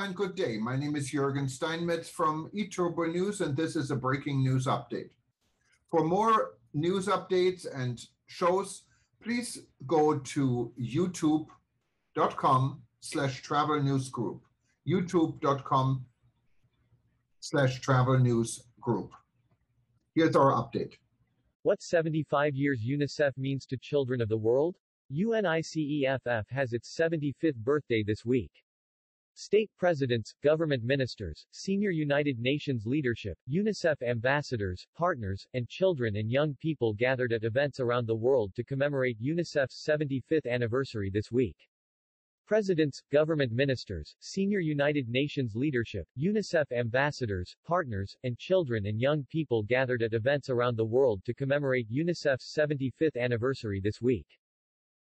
and good day. My name is Jürgen Steinmetz from eTurboNews, and this is a breaking news update. For more news updates and shows, please go to youtube.com/travel news group. youtube.com/travel news group. Here's our update. What 75 years UNICEF means to children of the world? UNICEF has its 75th birthday this week. State presidents, government ministers, senior United Nations leadership, UNICEF ambassadors, partners, and children and young people gathered at events around the world to commemorate UNICEF's 75th anniversary this week. Presidents, government ministers, senior United Nations leadership, UNICEF ambassadors, partners, and children and young people gathered at events around the world to commemorate UNICEF's 75th anniversary this week.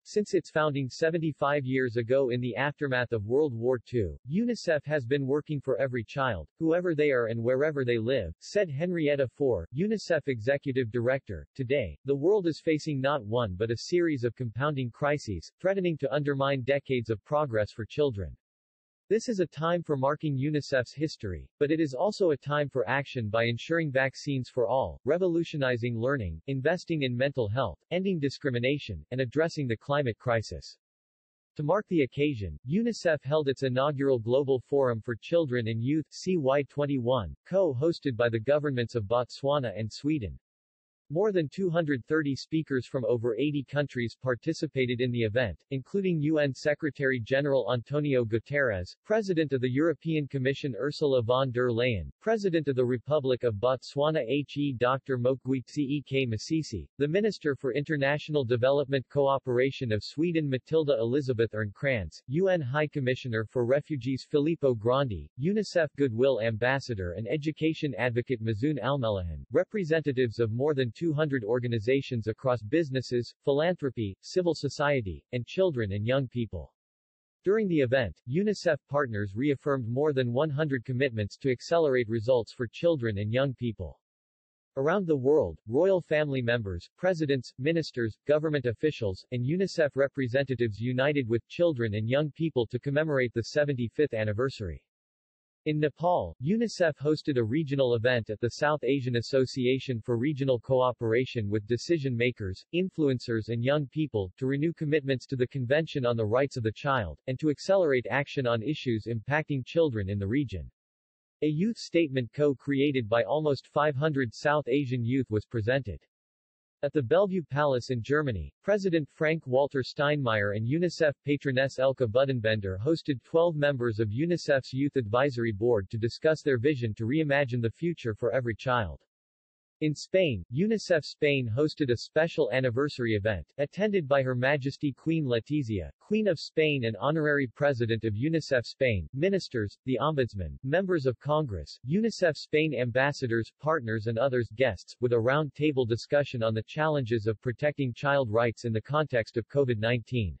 Since its founding 75 years ago in the aftermath of World War II, UNICEF has been working for every child, whoever they are and wherever they live, said Henrietta Fore, UNICEF Executive Director. Today, the world is facing not one but a series of compounding crises, threatening to undermine decades of progress for children. This is a time for marking UNICEF's history, but it is also a time for action by ensuring vaccines for all, revolutionizing learning, investing in mental health, ending discrimination, and addressing the climate crisis. To mark the occasion, UNICEF held its inaugural Global Forum for Children and Youth (CY21), co-hosted by the governments of Botswana and Sweden. More than 230 speakers from over 80 countries participated in the event, including UN Secretary-General Antonio Guterres, President of the European Commission Ursula von der Leyen, President of the Republic of Botswana Dr. Mokgweetsi Masisi, the Minister for International Development Cooperation of Sweden Matilda Elisabeth Ernkrans, UN High Commissioner for Refugees Filippo Grandi, UNICEF Goodwill Ambassador and Education Advocate Mazoon Almelahan, representatives of more than 200 organizations across businesses, philanthropy, civil society, and children and young people. During the event, UNICEF partners reaffirmed more than 100 commitments to accelerate results for children and young people. Around the world, royal family members, presidents, ministers, government officials, and UNICEF representatives united with children and young people to commemorate the 75th anniversary. In Nepal, UNICEF hosted a regional event at the South Asian Association for Regional Cooperation with decision-makers, influencers and young people, to renew commitments to the Convention on the Rights of the Child, and to accelerate action on issues impacting children in the region. A youth statement co-created by almost 500 South Asian youth was presented. At the Bellevue Palace in Germany, President Frank-Walter Steinmeier and UNICEF patroness Elke Budenbender hosted 12 members of UNICEF's Youth Advisory Board to discuss their vision to reimagine the future for every child. In Spain, UNICEF Spain hosted a special anniversary event, attended by Her Majesty Queen Letizia, Queen of Spain and Honorary President of UNICEF Spain, ministers, the Ombudsman, members of Congress, UNICEF Spain ambassadors, partners and others guests, with a round-table discussion on the challenges of protecting child rights in the context of COVID-19.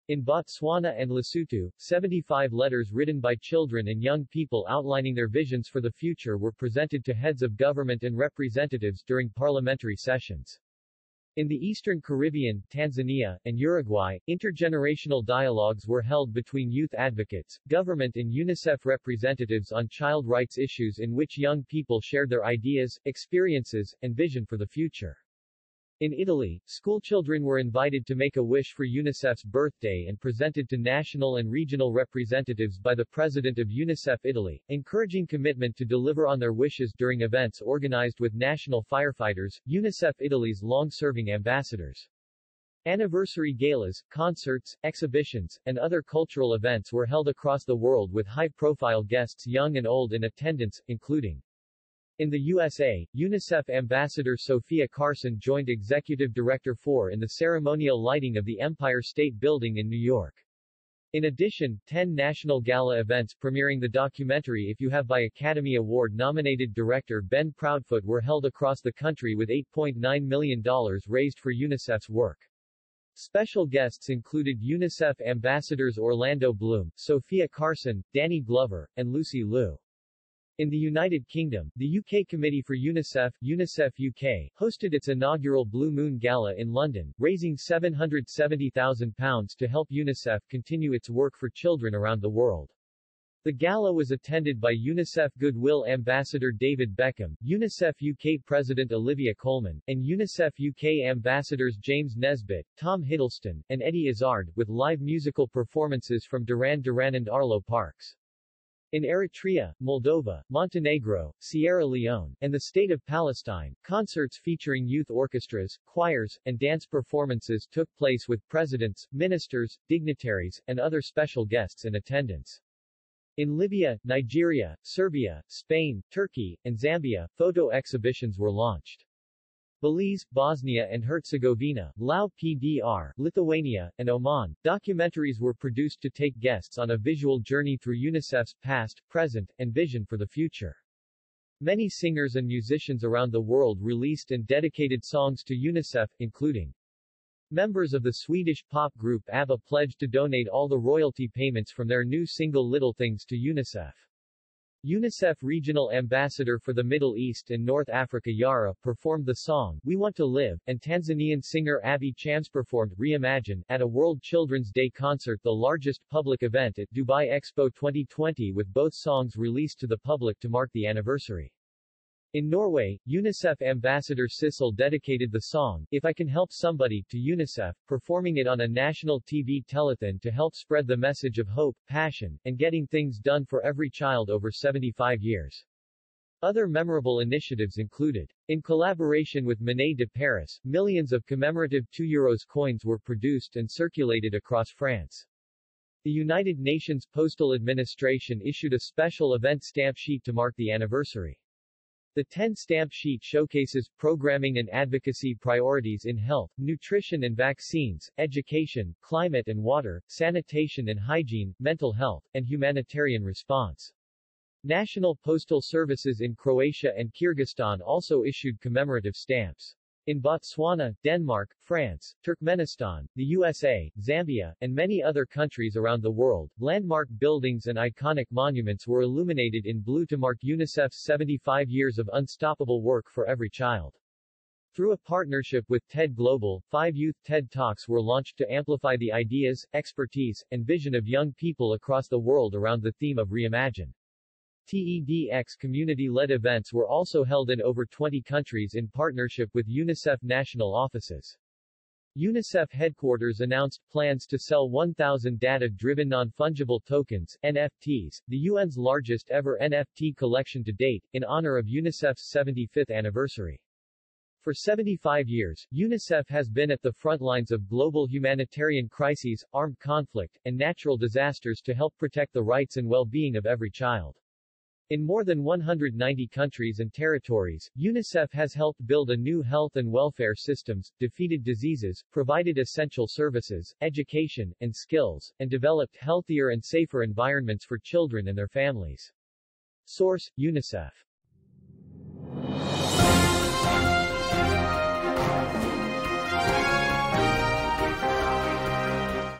In Botswana and Lesotho, 75 letters written by children and young people outlining their visions for the future were presented to heads of government and representatives during parliamentary sessions. In the Eastern Caribbean, Tanzania, and Uruguay, intergenerational dialogues were held between youth advocates, government and UNICEF representatives on child rights issues in which young people shared their ideas, experiences, and vision for the future. In Italy, schoolchildren were invited to make a wish for UNICEF's birthday and presented to national and regional representatives by the President of UNICEF Italy, encouraging commitment to deliver on their wishes during events organized with national firefighters, UNICEF Italy's long-serving ambassadors. Anniversary galas, concerts, exhibitions, and other cultural events were held across the world with high-profile guests young and old in attendance, including in the USA, UNICEF Ambassador Sophia Carson joined Executive Director Fore in the ceremonial lighting of the Empire State Building in New York. In addition, 10 national gala events premiering the documentary If You Have by Academy Award-nominated director Ben Proudfoot were held across the country with $8.9 million raised for UNICEF's work. Special guests included UNICEF ambassadors Orlando Bloom, Sophia Carson, Danny Glover, and Lucy Liu. In the United Kingdom, the UK Committee for UNICEF, UNICEF UK, hosted its inaugural Blue Moon Gala in London, raising £770,000 to help UNICEF continue its work for children around the world. The gala was attended by UNICEF Goodwill Ambassador David Beckham, UNICEF UK President Olivia Coleman, and UNICEF UK Ambassadors James Nesbitt, Tom Hiddleston, and Eddie Izzard, with live musical performances from Duran Duran and Arlo Parks. In Eritrea, Moldova, Montenegro, Sierra Leone, and the State of Palestine, concerts featuring youth orchestras, choirs, and dance performances took place with presidents, ministers, dignitaries, and other special guests in attendance. In Libya, Nigeria, Serbia, Spain, Turkey, and Zambia, photo exhibitions were launched. Belize, Bosnia and Herzegovina, Lao PDR, Lithuania, and Oman, documentaries were produced to take guests on a visual journey through UNICEF's past, present, and vision for the future. Many singers and musicians around the world released and dedicated songs to UNICEF, including members of the Swedish pop group ABBA pledged to donate all the royalty payments from their new single Little Things to UNICEF. UNICEF Regional Ambassador for the Middle East and North Africa Yara performed the song, We Want to Live, and Tanzanian singer Abby Chams performed Reimagine at a World Children's Day concert, the largest public event at Dubai Expo 2020, with both songs released to the public to mark the anniversary. In Norway, UNICEF Ambassador Sissel dedicated the song, If I Can Help Somebody, to UNICEF, performing it on a national TV telethon to help spread the message of hope, passion, and getting things done for every child over 75 years. Other memorable initiatives included, in collaboration with Manet de Paris, millions of commemorative €2 coins were produced and circulated across France. The United Nations Postal Administration issued a special event stamp sheet to mark the anniversary. The 10 stamp sheet showcases programming and advocacy priorities in health, nutrition and vaccines, education, climate and water, sanitation and hygiene, mental health, and humanitarian response. National postal services in Croatia and Kyrgyzstan also issued commemorative stamps. In Botswana, Denmark, France, Turkmenistan, the USA, Zambia, and many other countries around the world, landmark buildings and iconic monuments were illuminated in blue to mark UNICEF's 75 years of unstoppable work for every child. Through a partnership with TED Global, 5 youth TED Talks were launched to amplify the ideas, expertise, and vision of young people across the world around the theme of Reimagine. TEDx community-led events were also held in over 20 countries in partnership with UNICEF national offices. UNICEF headquarters announced plans to sell 1,000 data-driven non-fungible tokens, NFTs, the UN's largest ever NFT collection to date, in honor of UNICEF's 75th anniversary. For 75 years, UNICEF has been at the front lines of global humanitarian crises, armed conflict, and natural disasters to help protect the rights and well-being of every child. In more than 190 countries and territories, UNICEF has helped build a new health and welfare systems, defeated diseases, provided essential services, education, and skills, and developed healthier and safer environments for children and their families. Source: UNICEF.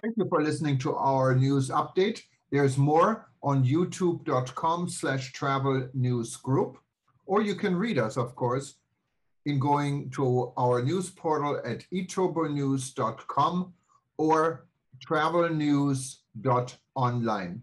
Thank you for listening to our news update. There's more on youtube.com/travel news group, or you can read us, of course, in going to our news portal at eTurboNews.com or travelnews.online.